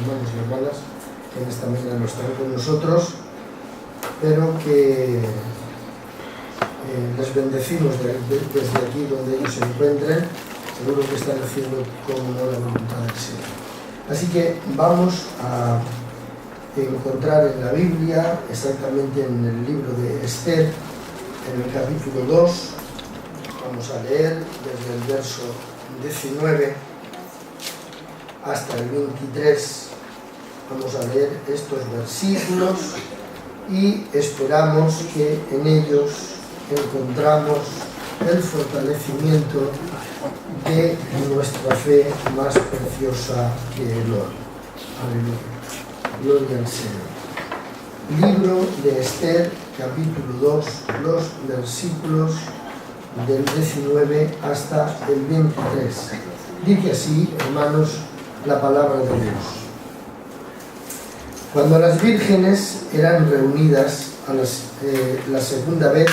hermanos y hermanas que en esta mañana no están con nosotros, pero que les bendecimos desde aquí donde ellos se encuentren. Seguro que están haciendo como no la voluntad del Señor. Así que vamos a encontrar en la Biblia, exactamente en el libro de Esther, en el capítulo 2, vamos a leer desde el verso 19 hasta el 23. Vamos a leer estos versículos y esperamos que en ellos encontramos el fortalecimiento de nuestra fe más preciosa que el oro. Aleluya. Gloria al Señor. Libro de Esther, capítulo 2, los versículos del 19 hasta el 23. Dice así, hermanos, la palabra de Dios. Cuando las vírgenes eran reunidas la segunda vez,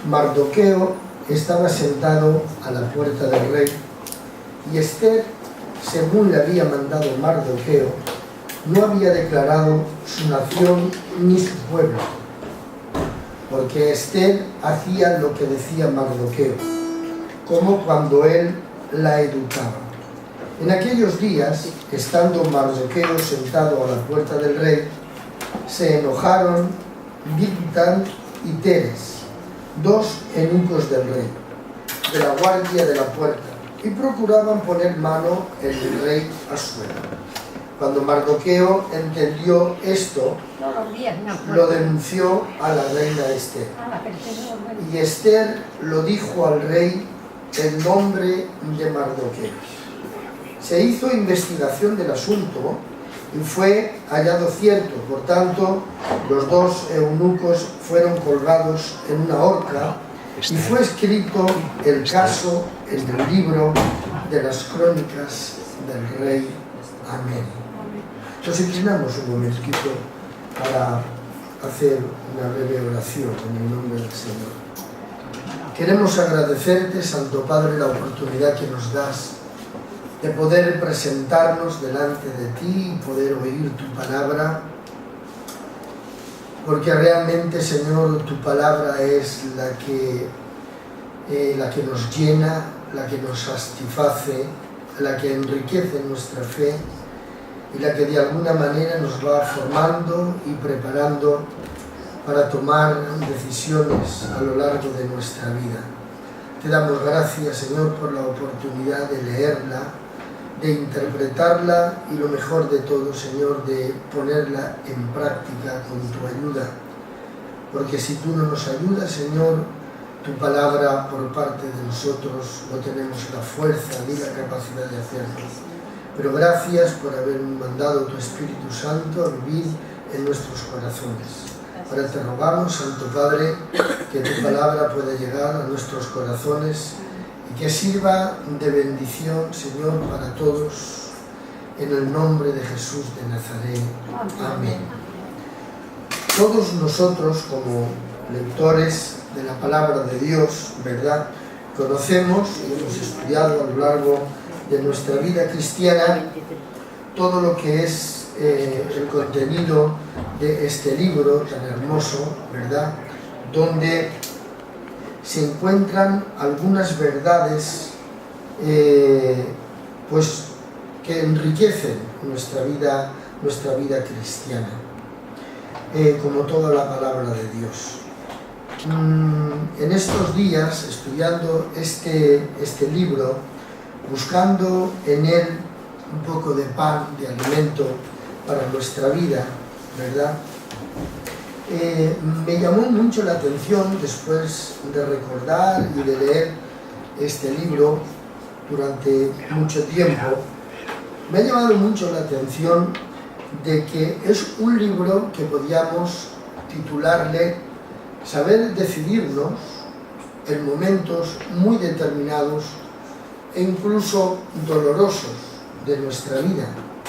Mardoqueo estaba sentado a la puerta del rey, y Esther, según le había mandado Mardoqueo, no había declarado su nación ni su pueblo, porque Esther hacía lo que decía Mardoqueo, como cuando él la educaba. En aquellos días, estando Mardoqueo sentado a la puerta del rey, se enojaron Bigtan y Teres, dos eunucos del rey, de la guardia de la puerta, y procuraban poner mano en el rey Asuero. Cuando Mardoqueo entendió esto, lo denunció a la reina Esther. Y Esther lo dijo al rey en nombre de Mardoqueo. Se hizo investigación del asunto y fue hallado cierto. Por tanto, los dos eunucos fueron colgados en una horca y fue escrito el caso en el libro de las crónicas del rey. Amén. Nos inclinamos un momentito para hacer una breve oración en el nombre del Señor. Queremos agradecerte, Santo Padre, la oportunidad que nos das de poder presentarnos delante de ti y poder oír tu palabra, porque realmente, Señor, tu palabra es la que nos llena, la que nos satisface, la que enriquece nuestra fe y la que de alguna manera nos va formando y preparando para tomar decisiones a lo largo de nuestra vida. Te damos gracias, Señor, por la oportunidad de leerla, de interpretarla y lo mejor de todo, Señor, de ponerla en práctica con tu ayuda. Porque si tú no nos ayudas, Señor, tu palabra por parte de nosotros no tenemos la fuerza ni la capacidad de hacerlo. Pero gracias por haber mandado tu Espíritu Santo a vivir en nuestros corazones. Ahora te rogamos, Santo Padre, que tu palabra pueda llegar a nuestros corazones y que sirva de bendición, Señor, para todos, en el nombre de Jesús de Nazaret. Amén. Todos nosotros, como lectores de la palabra de Dios, ¿verdad?, conocemos y hemos estudiado a lo largo de nuestra vida cristiana todo lo que es el contenido de este libro tan hermoso, ¿verdad?, donde se encuentran algunas verdades pues que enriquecen nuestra vida cristiana, como toda la palabra de Dios. En estos días, estudiando este libro, buscando en él un poco de pan, de alimento para nuestra vida, ¿verdad?, me llamó mucho la atención, después de recordar y de leer este libro durante mucho tiempo, me ha llamado mucho la atención de que es un libro que podíamos titularle Saber decidirnos en momentos muy determinados e incluso dolorosos de nuestra vida.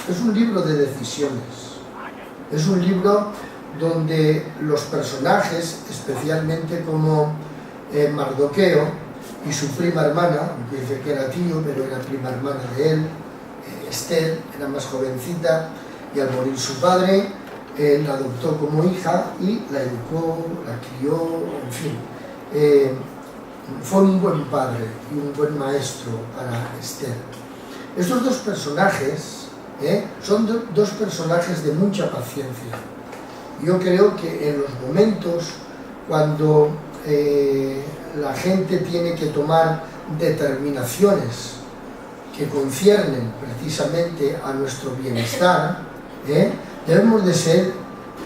Es un libro de decisiones. Es un libro donde los personajes, especialmente como Mardoqueo y su prima hermana, dice que era tío, pero era prima hermana de él, Esther, era más jovencita, y al morir su padre, él la adoptó como hija y la educó, la crió, en fin. Fue un buen padre y un buen maestro para Esther. Estos dos personajes son dos personajes de mucha paciencia. Yo creo que en los momentos cuando la gente tiene que tomar determinaciones que conciernen precisamente a nuestro bienestar, debemos de ser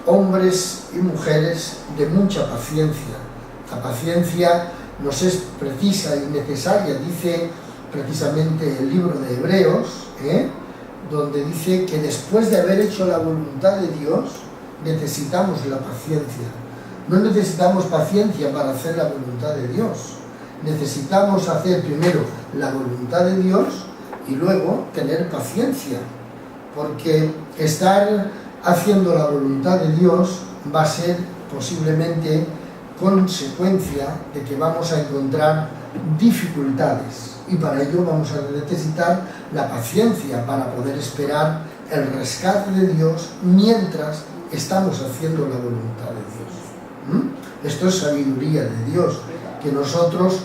hombres y mujeres de mucha paciencia. La paciencia nos es precisa y necesaria, dice precisamente el libro de Hebreos, donde dice que después de haber hecho la voluntad de Dios, necesitamos la paciencia. No necesitamos paciencia para hacer la voluntad de Dios. Necesitamos hacer primero la voluntad de Dios y luego tener paciencia, porque estar haciendo la voluntad de Dios va a ser posiblemente consecuencia de que vamos a encontrar dificultades, y para ello vamos a necesitar la paciencia para poder esperar el rescate de Dios mientras estamos haciendo la voluntad de Dios. Esto es sabiduría de Dios, que nosotros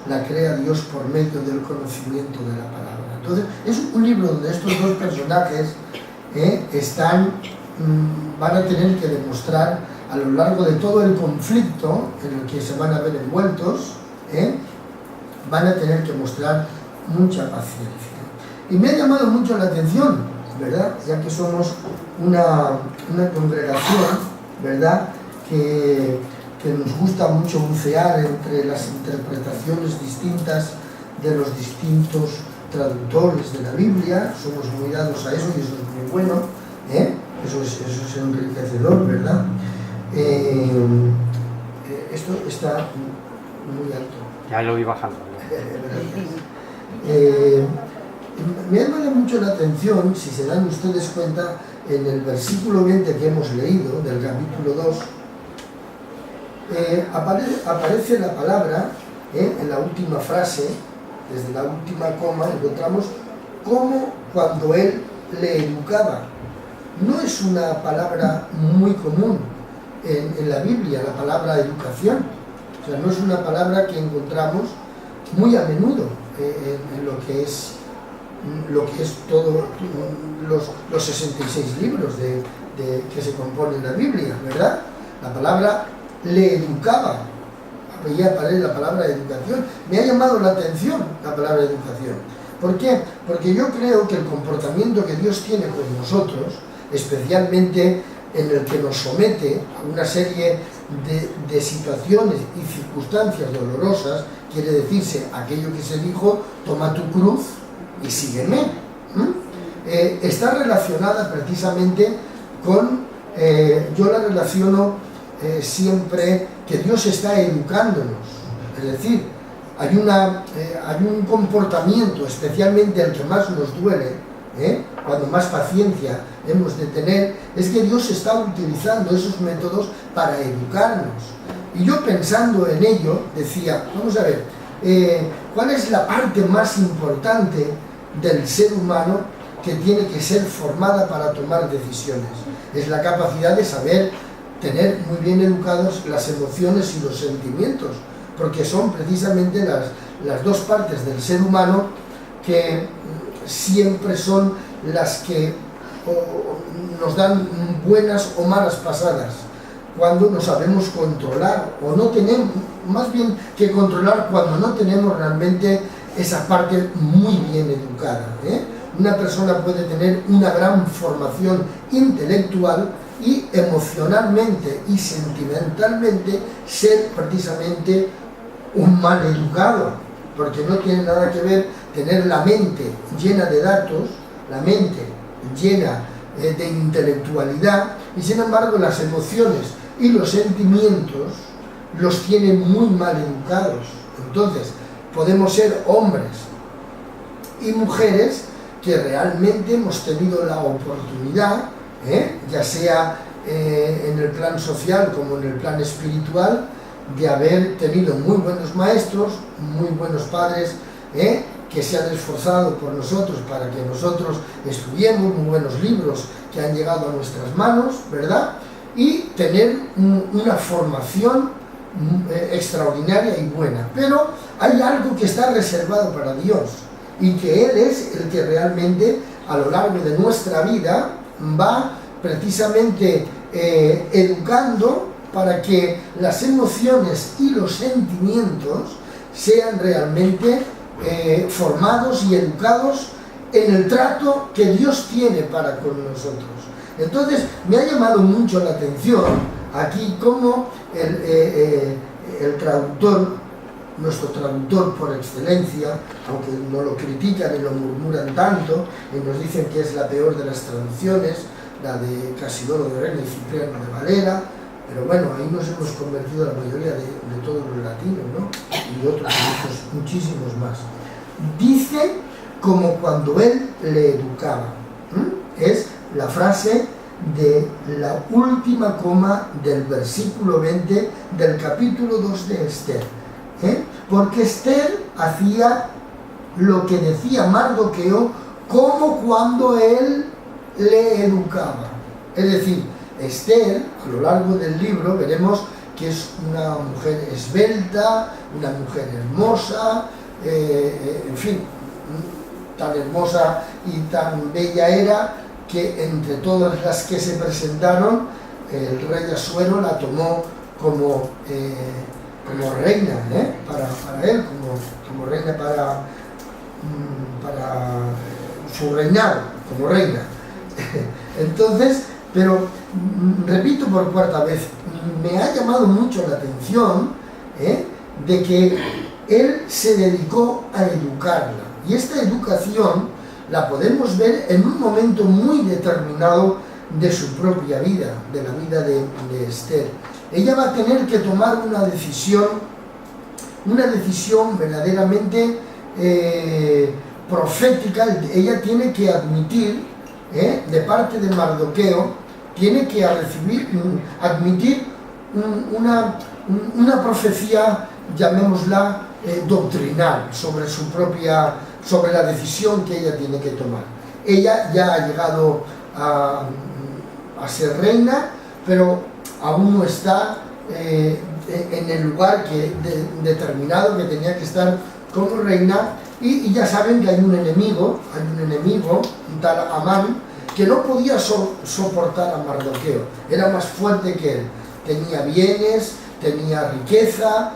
la crea Dios por medio del conocimiento de la palabra. Entonces es un libro donde estos dos personajes van a tener que demostrar a lo largo de todo el conflicto en el que se van a ver envueltos, van a tener que mostrar mucha paciencia. Y me ha llamado mucho la atención, ¿verdad? Ya que somos una congregación, ¿verdad?, que nos gusta mucho bucear entre las interpretaciones distintas de los distintos traductores de la Biblia. Somos muy dados a eso y eso es muy bueno, eso es enriquecedor, ¿verdad? Esto está muy alto. Ya lo vi bajando. Me llama mucho la atención, si se dan ustedes cuenta, en el versículo 20 que hemos leído, del capítulo 2, aparece la palabra, en la última frase, desde la última coma, encontramos como cuando él le educaba. No es una palabra muy común en la Biblia, la palabra educación. O sea, no es una palabra que encontramos muy a menudo en lo que es todos los 66 libros que se componen la Biblia, ¿verdad? La palabra le educaba, ahí aparece la palabra educación. Me ha llamado la atención la palabra educación. ¿Por qué? Porque yo creo que el comportamiento que Dios tiene con nosotros, especialmente en el que nos somete a una serie de situaciones y circunstancias dolorosas, quiere decirse aquello que se dijo: toma tu cruz y sígueme, está relacionada precisamente con, yo la relaciono siempre que Dios está educándonos. Es decir, hay un comportamiento, especialmente el que más nos duele, cuando más paciencia hemos de tener, es que Dios está utilizando esos métodos para educarnos. Y yo, pensando en ello, decía, vamos a ver, ¿cuál es la parte más importante del ser humano que tiene que ser formada para tomar decisiones? Es la capacidad de saber tener muy bien educados las emociones y los sentimientos, porque son precisamente las dos partes del ser humano que siempre son las que nos dan buenas o malas pasadas, cuando no sabemos controlar, o no tenemos, más bien que controlar, cuando no tenemos realmente esa parte muy bien educada. Una persona puede tener una gran formación intelectual y emocionalmente y sentimentalmente ser precisamente un mal educado, porque no tiene nada que ver tener la mente llena de datos, la mente llena de intelectualidad, y sin embargo las emociones y los sentimientos los tienen muy mal educados. Entonces podemos ser hombres y mujeres que realmente hemos tenido la oportunidad, ya sea en el plan social como en el plan espiritual, de haber tenido muy buenos maestros, muy buenos padres, que se han esforzado por nosotros para que nosotros estudiemos, muy buenos libros que han llegado a nuestras manos, ¿verdad? Y tener una formación extraordinaria y buena. Pero hay algo que está reservado para Dios y que Él es el que realmente a lo largo de nuestra vida va precisamente educando para que las emociones y los sentimientos sean realmente formados y educados en el trato que Dios tiene para con nosotros. Entonces me ha llamado mucho la atención aquí cómo el traductor, nuestro traductor por excelencia, aunque no lo critican y lo murmuran tanto y nos dicen que es la peor de las traducciones, la de Casidoro de Reina y Cipriano de Valera, pero bueno, ahí nos hemos convertido la mayoría de todos los latinos, ¿no? Y otros muchísimos más. Dice como cuando él le educaba. Es la frase de la última coma del versículo 20 del capítulo 2 de Esther. Porque Esther hacía lo que decía Mardoqueo como cuando él le educaba. Es decir, Esther, a lo largo del libro, veremos que es una mujer esbelta, una mujer hermosa, en fin, tan hermosa y tan bella era que entre todas las que se presentaron, el rey Asuero la tomó como reina, para él, como reina para su reinado, como reina. Entonces, pero repito por cuarta vez, me ha llamado mucho la atención de que él se dedicó a educarla, y esta educación la podemos ver en un momento muy determinado de su propia vida, de la vida de Esther. Ella va a tener que tomar una decisión verdaderamente profética. Ella tiene que admitir, de parte de Mardoqueo, tiene que admitir una profecía, llamémosla doctrinal, sobre la decisión que ella tiene que tomar. Ella ya ha llegado a ser reina, pero aún no está en el lugar determinado que tenía que estar como reina, y ya saben que hay un enemigo, un tal Amán, que no podía soportar a Mardoqueo. Era más fuerte que él, tenía bienes, tenía riqueza,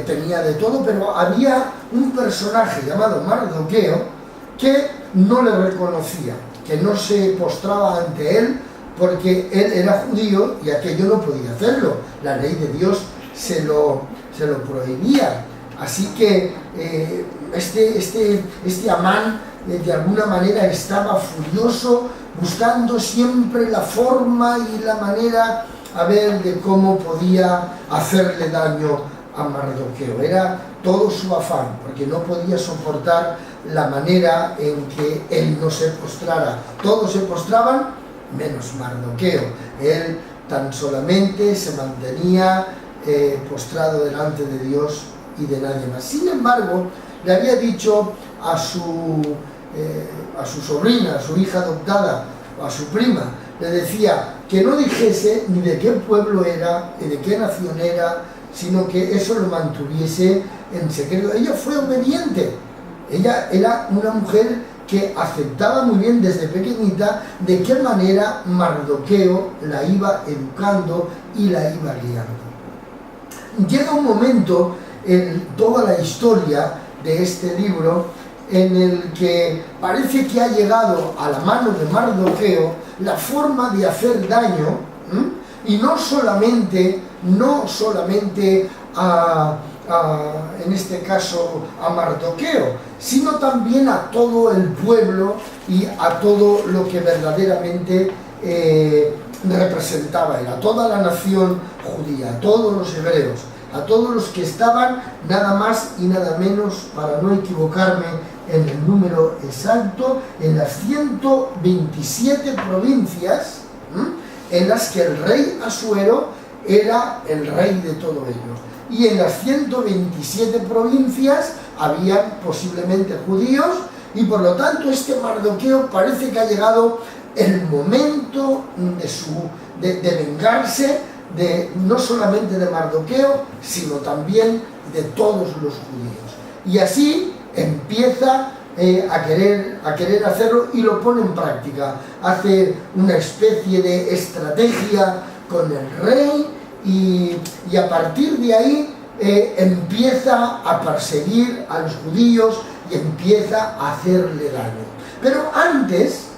tenía de todo, pero había un personaje llamado Mardoqueo que no le reconocía, que no se postraba ante él, porque él era judío y aquello no podía hacerlo. La ley de Dios se lo prohibía. Así que este Amán de alguna manera estaba furioso, buscando siempre la forma y la manera a ver de cómo podía hacerle daño a Mardoqueo. Era todo su afán, porque no podía soportar la manera en que él no se postrara. Todos se postraban, menos Mardoqueo. Él tan solamente se mantenía postrado delante de Dios y de nadie más. Sin embargo, le había dicho a su sobrina, a su hija adoptada, a su prima, le decía que no dijese ni de qué pueblo era, ni de qué nación era, sino que eso lo mantuviese en secreto. Ella fue obediente. Ella era una mujer que aceptaba muy bien desde pequeñita de qué manera Mardoqueo la iba educando y la iba guiando. Llega un momento en toda la historia de este libro en el que parece que ha llegado a la mano de Mardoqueo la forma de hacer daño, y no solamente en este caso a Mardoqueo, sino también a todo el pueblo y a todo lo que verdaderamente representaba él, a toda la nación judía, a todos los hebreos, a todos los que estaban nada más y nada menos, para no equivocarme en el número exacto, en las 127 provincias en las que el rey Asuero era el rey de todo ello. y en las 127 provincias habían posiblemente judíos, y por lo tanto este Mardoqueo parece que ha llegado el momento de vengarse no solamente de Mardoqueo, sino también de todos los judíos. Y así empieza a querer hacerlo y lo pone en práctica. Hace una especie de estrategia con el rey y a partir de ahí empieza a perseguir a los judíos y empieza a hacerle daño. Pero antes,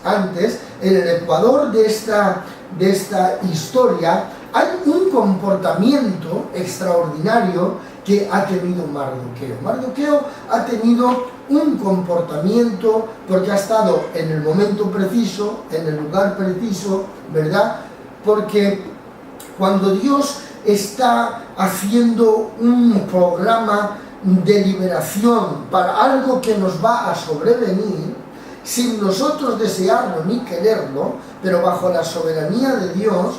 en el ecuador de esta historia, hay un comportamiento extraordinario que ha tenido Mardoqueo. Mardoqueo ha tenido un comportamiento porque ha estado en el momento preciso, en el lugar preciso, ¿verdad? Porque cuando Dios está haciendo un programa de liberación para algo que nos va a sobrevenir, sin nosotros desearlo ni quererlo, pero bajo la soberanía de Dios,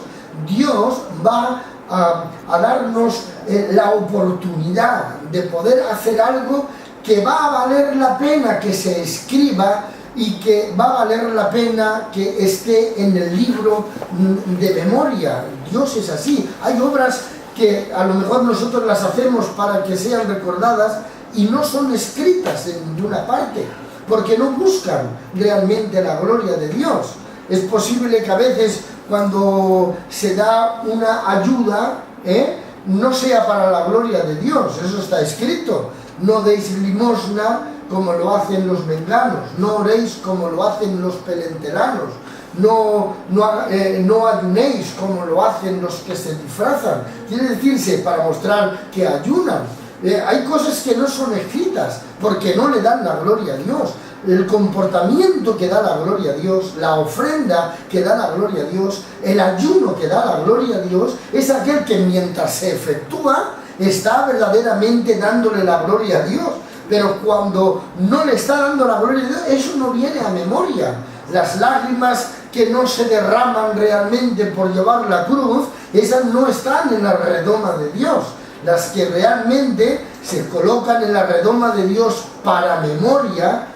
Dios va a darnos la oportunidad de poder hacer algo que va a valer la pena que se escriba y que va a valer la pena que esté en el libro de memoria. Dios es así. Hay obras que a lo mejor nosotros las hacemos para que sean recordadas y no son escritas en ninguna parte, porque no buscan realmente la gloria de Dios. Es posible que a veces cuando se da una ayuda, no sea para la gloria de Dios, eso está escrito. No deis limosna como lo hacen los menganos, no oréis como lo hacen los pelenteranos, no ayunéis como lo hacen los que se disfrazan. Quiere decirse, para mostrar que ayunan. Hay cosas que no son escritas porque no le dan la gloria a Dios. El comportamiento que da la gloria a Dios, la ofrenda que da la gloria a Dios, el ayuno que da la gloria a Dios, es aquel que mientras se efectúa está verdaderamente dándole la gloria a Dios. Pero cuando no le está dando la gloria a Dios, eso no viene a memoria. Las lágrimas que no se derraman realmente por llevar la cruz, esas no están en la redoma de Dios. Las que realmente se colocan en la redoma de Dios para memoria,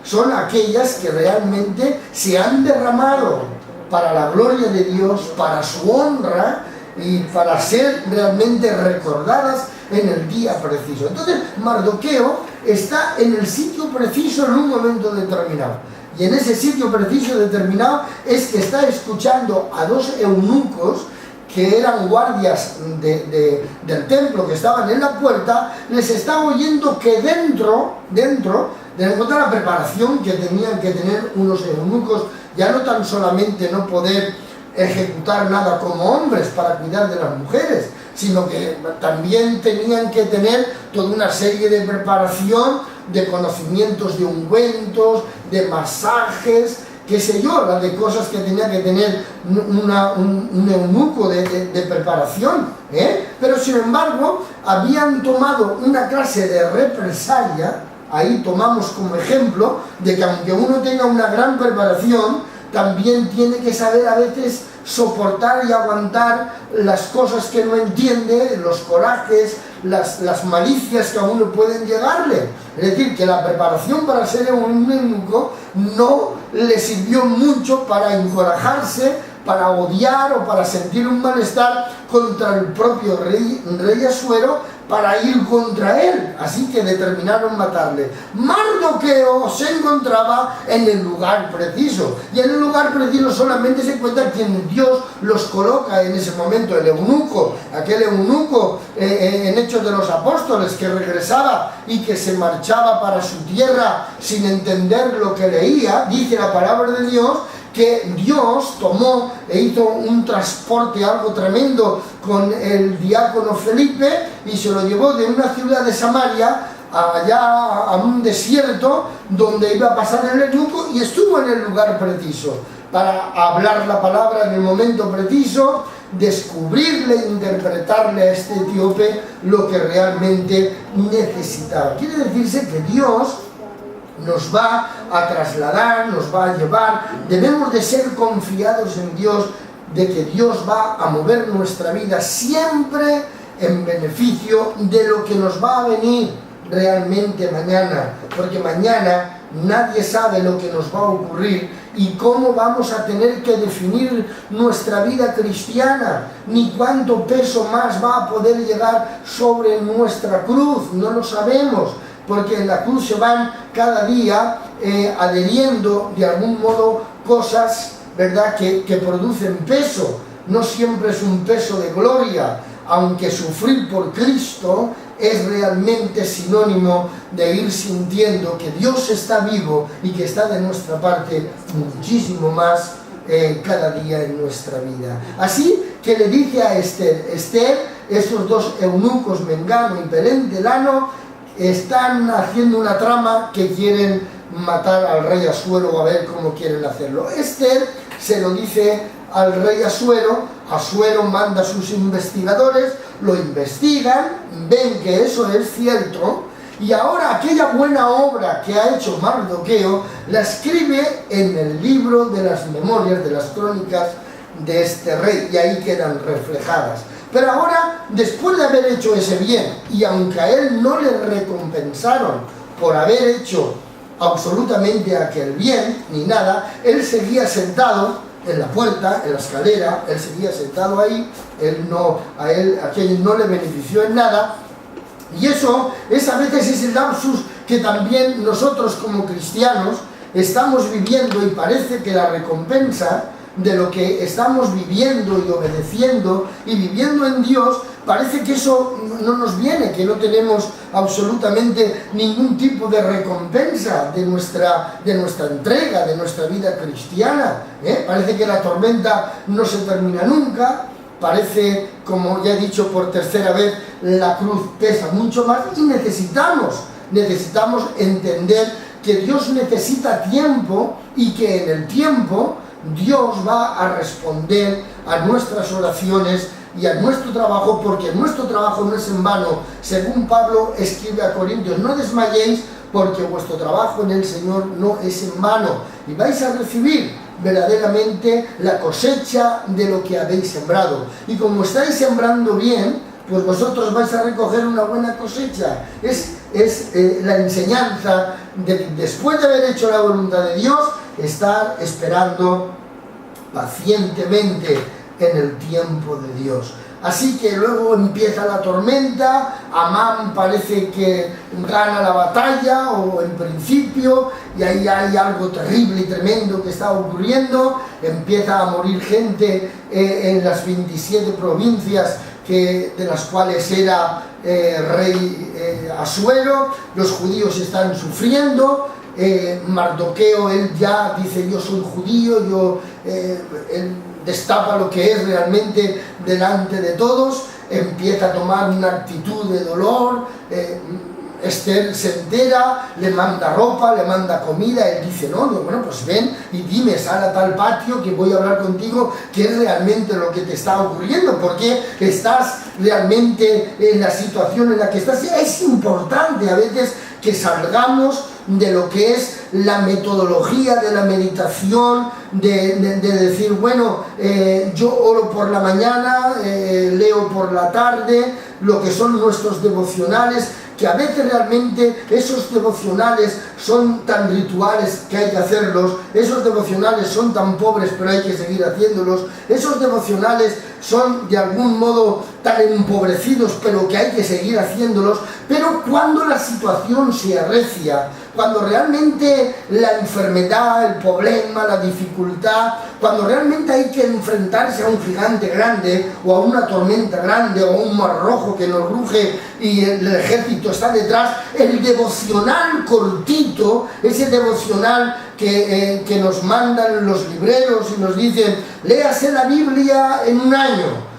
son aquellas que realmente se han derramado para la gloria de Dios, para su honra y para ser realmente recordadas en el día preciso. Entonces Mardoqueo está en el sitio preciso en un momento determinado, y en ese sitio preciso determinado es que está escuchando a dos eunucos que eran guardias del templo, que estaban en la puerta. Les está oyendo que dentro de toda la preparación que tenían que tener unos eunucos, ya no tan solamente no poder ejecutar nada como hombres para cuidar de las mujeres, sino que también tenían que tener toda una serie de preparación, de conocimientos de ungüentos, de masajes, qué sé yo, la de cosas que tenía que tener un eunuco de preparación, Pero sin embargo habían tomado una clase de represalia. Ahí tomamos como ejemplo de que aunque uno tenga una gran preparación, también tiene que saber a veces soportar y aguantar las cosas que no entiende, los corajes, las malicias que a uno pueden llegarle. Es decir, que la preparación para ser un eunuco no le sirvió mucho para encorajarse, para odiar o para sentir un malestar contra el propio rey Asuero, para ir contra él. Así que determinaron matarle. Mardoqueo se encontraba en el lugar preciso, y en el lugar preciso solamente se encuentra quien Dios los coloca en ese momento. El eunuco, aquel eunuco en Hechos de los Apóstoles, que regresaba y que se marchaba para su tierra sin entender lo que leía. Dice la palabra de Dios que Dios tomó e hizo un transporte algo tremendo con el diácono Felipe y se lo llevó de una ciudad de Samaria allá a un desierto donde iba a pasar el eunuco, y estuvo en el lugar preciso para hablar la palabra en el momento preciso, descubrirle, interpretarle a este etíope lo que realmente necesitaba. Quiere decirse que Dios nos va a trasladar, nos va a llevar. Debemos de ser confiados en Dios, de que Dios va a mover nuestra vida siempre en beneficio de lo que nos va a venir realmente mañana, porque mañana nadie sabe lo que nos va a ocurrir y cómo vamos a tener que definir nuestra vida cristiana, ni cuánto peso más va a poder llegar sobre nuestra cruz, no lo sabemos, porque en la cruz se van cada día adheriendo de algún modo cosas, ¿verdad?, que producen peso. No siempre es un peso de gloria, aunque sufrir por Cristo es realmente sinónimo de ir sintiendo que Dios está vivo y que está de nuestra parte muchísimo más cada día en nuestra vida. Así que le dice a Esther, esos dos eunucos, Mengano y Belén del Ano, están haciendo una trama que quieren matar al rey Asuero, a ver cómo quieren hacerlo. Esther se lo dice al rey Asuero, Asuero manda a sus investigadores, lo investigan, ven que eso es cierto, y ahora aquella buena obra que ha hecho Mardoqueo la escribe en el libro de las memorias, de las crónicas de este rey, y ahí quedan reflejadas. Pero ahora, después de haber hecho ese bien, y aunque a él no le recompensaron por haber hecho absolutamente aquel bien, ni nada, él seguía sentado en la puerta, en la escalera, él seguía sentado ahí, aquello no le benefició en nada, y eso es a veces ese lapsus que también nosotros como cristianos estamos viviendo, y parece que la recompensa de lo que estamos viviendo y obedeciendo y viviendo en Dios, parece que eso no nos viene, que no tenemos absolutamente ningún tipo de recompensa de nuestra entrega, de nuestra vida cristiana, Parece que la tormenta no se termina nunca, parece, como ya he dicho por tercera vez, la cruz pesa mucho más, y necesitamos entender que Dios necesita tiempo, y que en el tiempo Dios va a responder a nuestras oraciones y a nuestro trabajo, porque nuestro trabajo no es en vano. Según Pablo escribe a Corintios, no desmayéis, porque vuestro trabajo en el Señor no es en vano, y vais a recibir verdaderamente la cosecha de lo que habéis sembrado. Y como estáis sembrando bien, pues vosotros vais a recoger una buena cosecha. Es la enseñanza de, después de haber hecho la voluntad de Dios, estar esperando pacientemente en el tiempo de Dios. Así que luego empieza la tormenta, Amán parece que gana la batalla, o en principio, y ahí hay algo terrible y tremendo que está ocurriendo. Empieza a morir gente en las 27 provincias de las cuales era rey Asuero. Los judíos están sufriendo. Mardoqueo, él ya dice: yo soy judío, él destapa lo que es realmente delante de todos, empieza a tomar una actitud de dolor. Esther se entera, le manda ropa, le manda comida, él dice: no, bueno, pues ven y dime, sal a tal patio que voy a hablar contigo, qué es realmente lo que te está ocurriendo, porque estás realmente en la situación en la que estás. Es importante a veces que salgamos de lo que es la metodología de la meditación, de decir, bueno, yo oro por la mañana, leo por la tarde, lo que son nuestros devocionales, que a veces realmente esos devocionales son tan rituales que hay que hacerlos, esos devocionales son tan pobres pero hay que seguir haciéndolos, esos devocionales son de algún modo tan empobrecidos pero que hay que seguir haciéndolos. Pero cuando la situación se arrecia, cuando realmente la enfermedad, el problema, la dificultad, cuando realmente hay que enfrentarse a un gigante grande, o a una tormenta grande, o a un mar rojo que nos ruge y el ejército está detrás, el devocional cortito, ese devocional que nos mandan los libreros y nos dicen: léase la Biblia en un año,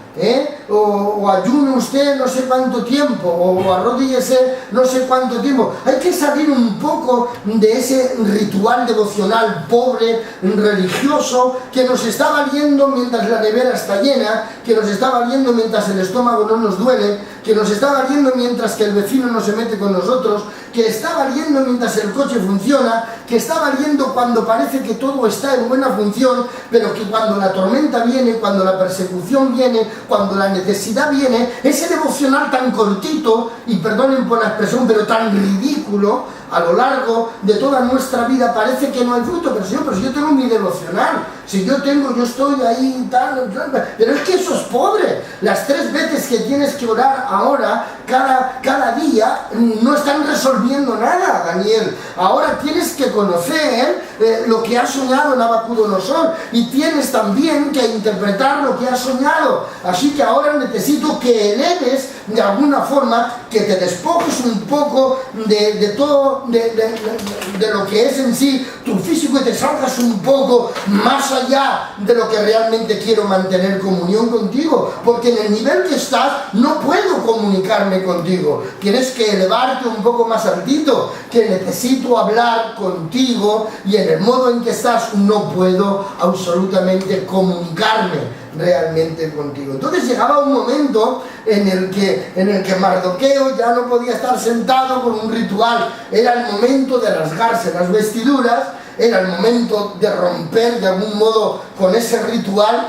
o ayune usted no sé cuánto tiempo, o arrodíllese no sé cuánto tiempo. Hay que salir un poco de ese ritual devocional pobre, religioso, que nos está valiendo mientras la nevera está llena, que nos está valiendo mientras el estómago no nos duele, que nos está valiendo mientras que el vecino no se mete con nosotros, que está valiendo mientras el coche funciona, que está valiendo cuando parece que todo está en buena función, pero que cuando la tormenta viene, cuando la persecución viene, cuando la necesidad viene, ese devocional tan cortito, y perdonen por la expresión, pero tan ridículo, a lo largo de toda nuestra vida parece que no hay fruto, pero si yo tengo mi devocional, si yo estoy ahí, tal, pero es que eso es pobre. Las 3 veces que tienes que orar ahora, cada día, no están resolviendo nada, Daniel. Ahora tienes que conocer lo que has soñado en Nabucodonosor, y tienes también que interpretar lo que has soñado. Así que ahora necesito que eleves de alguna forma, que te despojes un poco de todo, de lo que es en sí tu físico, y te salgas un poco más allá de lo que realmente quiero mantener comunión contigo, porque en el nivel que estás no puedo comunicarme contigo. Tienes que elevarte un poco más altito, que necesito hablar contigo, y en el modo en que estás no puedo absolutamente comunicarme realmente contigo. Entonces llegaba un momento en el que Mardoqueo ya no podía estar sentado con un ritual. Era el momento de rasgarse las vestiduras, era el momento de romper de algún modo con ese ritual,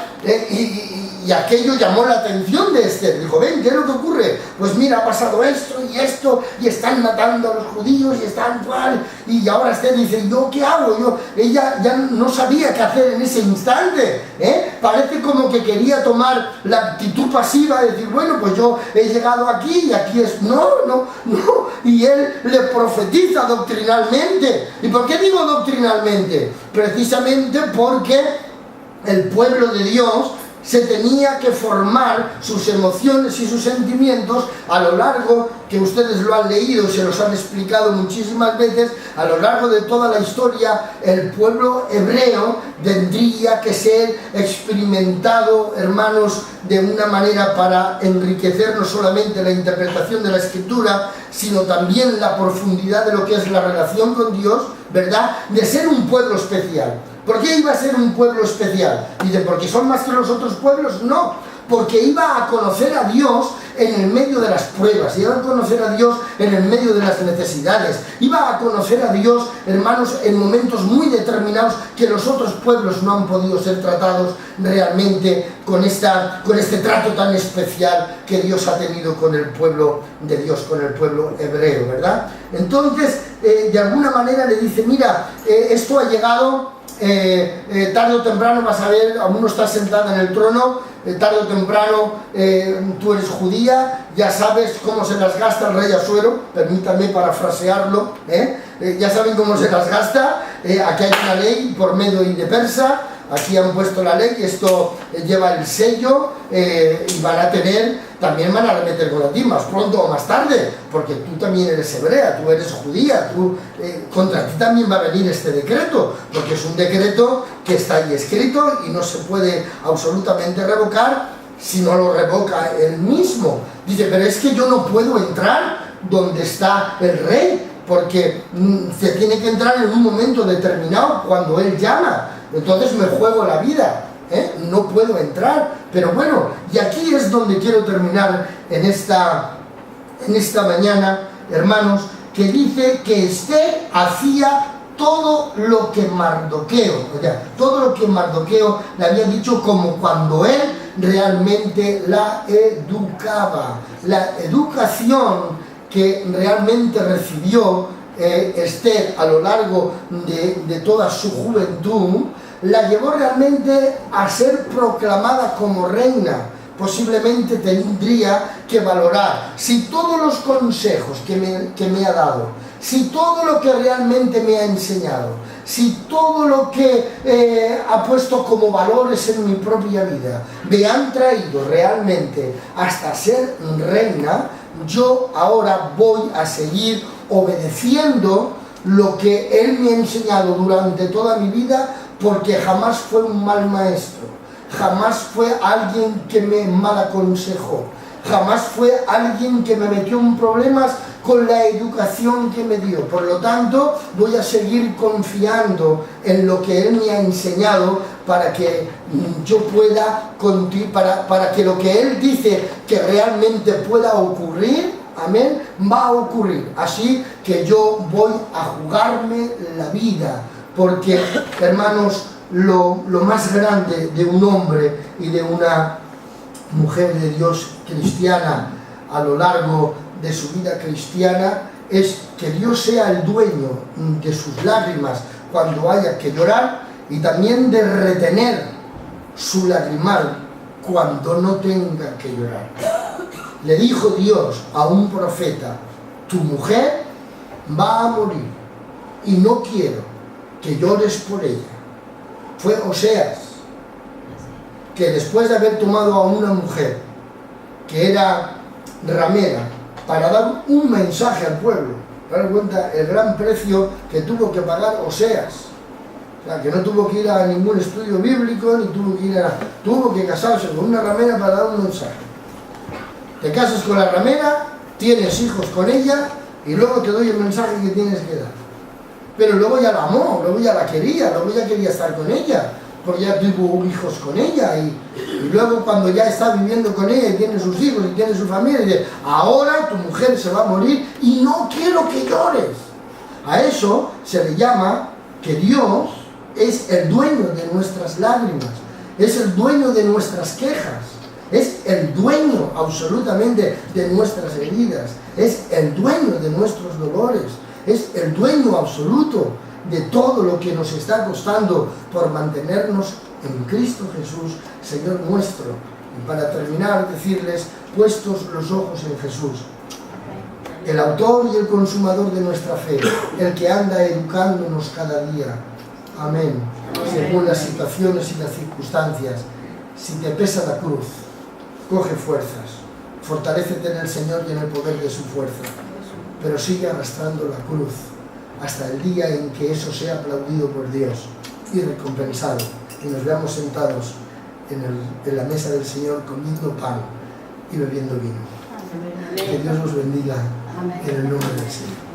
y aquello llamó la atención de Esther. Dijo: ven, ¿qué es lo que ocurre? Pues mira, ha pasado esto, y están matando a los judíos, y están cual. Y ahora Esther dice: ¿yo qué hago? Ella ya no sabía qué hacer en ese instante, Parece como que quería tomar la actitud pasiva, de decir: bueno, pues yo he llegado aquí, y aquí es... No. Y él le profetiza doctrinalmente. ¿Y por qué digo doctrinalmente? Precisamente porque el pueblo de Dios se tenía que formar sus emociones y sus sentimientos a lo largo, que ustedes lo han leído, se los han explicado muchísimas veces, a lo largo de toda la historia. El pueblo hebreo tendría que ser experimentado, hermanos, de una manera para enriquecer no solamente la interpretación de la Escritura, sino también la profundidad de lo que es la relación con Dios, ¿verdad? De ser un pueblo especial. ¿Por qué iba a ser un pueblo especial? Dice: ¿porque son más que los otros pueblos? No, porque iba a conocer a Dios en el medio de las pruebas, iba a conocer a Dios en el medio de las necesidades, iba a conocer a Dios, hermanos, en momentos muy determinados que los otros pueblos no han podido ser tratados realmente con este trato tan especial que Dios ha tenido con el pueblo de Dios, con el pueblo hebreo, ¿verdad? Entonces, de alguna manera le dice: mira, esto ha llegado... tarde o temprano vas a ver, aún no estás sentada en el trono, tarde o temprano tú eres judía, ya sabes cómo se las gasta el rey Asuero, permítame parafrasearlo, ya saben cómo se las gasta. Aquí hay una ley por Medo y de Persa, aquí han puesto la ley, esto lleva el sello, y también van a remeter contra ti, más pronto o más tarde, porque tú también eres hebrea, tú eres judía, contra ti también va a venir este decreto, porque es un decreto que está ahí escrito y no se puede absolutamente revocar si no lo revoca él mismo. Dice: pero es que yo no puedo entrar donde está el rey, porque se tiene que entrar en un momento determinado cuando él llama, entonces me juego la vida, no puedo entrar. Pero bueno, y aquí es donde quiero terminar en esta mañana, hermanos, que dice que Esther hacía todo lo que Mardoqueo, todo lo que Mardoqueo le había dicho, como cuando él realmente la educaba. La educación que realmente recibió Esther a lo largo de toda su juventud la llevó realmente a ser proclamada como reina. Posiblemente tendría que valorar si todos los consejos que me ha dado, si todo lo que realmente me ha enseñado, si todo lo que ha puesto como valores en mi propia vida me han traído realmente hasta ser reina, yo ahora voy a seguir obedeciendo lo que él me ha enseñado durante toda mi vida, porque jamás fue un mal maestro, jamás fue alguien que me mal aconsejó, jamás fue alguien que me metió en problemas con la educación que me dio. Por lo tanto, voy a seguir confiando en lo que él me ha enseñado, para que yo pueda, para que lo que él dice que realmente pueda ocurrir, amén, va a ocurrir. Así que yo voy a jugarme la vida, porque, hermanos, lo más grande de un hombre y de una mujer de Dios cristiana a lo largo de su vida cristiana es que Dios sea el dueño de sus lágrimas cuando haya que llorar y también de retener su lagrimal cuando no tenga que llorar. Le dijo Dios a un profeta: tu mujer va a morir y no quiero que llores por ella. Fue Oseas, que después de haber tomado a una mujer que era ramera para dar un mensaje al pueblo, dar cuenta el gran precio que tuvo que pagar Oseas, o sea, que no tuvo que ir a ningún estudio bíblico, ni tuvo que casarse con una ramera para dar un mensaje. Te casas con la ramera, tienes hijos con ella y luego te doy el mensaje que tienes que dar. Pero luego ya la amó, luego ya la quería, luego ya quería estar con ella, porque ya tuvo hijos con ella y luego cuando ya está viviendo con ella y tiene sus hijos y tiene su familia, dice: ahora tu mujer se va a morir y no quiero que llores. A eso se le llama que Dios es el dueño de nuestras lágrimas, es el dueño de nuestras quejas, es el dueño absolutamente de nuestras heridas, es el dueño de nuestros dolores, es el dueño absoluto de todo lo que nos está costando por mantenernos en Cristo Jesús, Señor nuestro. Y para terminar, decirles: puestos los ojos en Jesús, el autor y el consumador de nuestra fe, el que anda educándonos cada día. Amén. Según las situaciones y las circunstancias, si te pesa la cruz, coge fuerzas, fortalécete en el Señor y en el poder de su fuerza, pero sigue arrastrando la cruz hasta el día en que eso sea aplaudido por Dios y recompensado, y nos veamos sentados en la mesa del Señor comiendo pan y bebiendo vino. Que Dios nos bendiga en el nombre del Señor.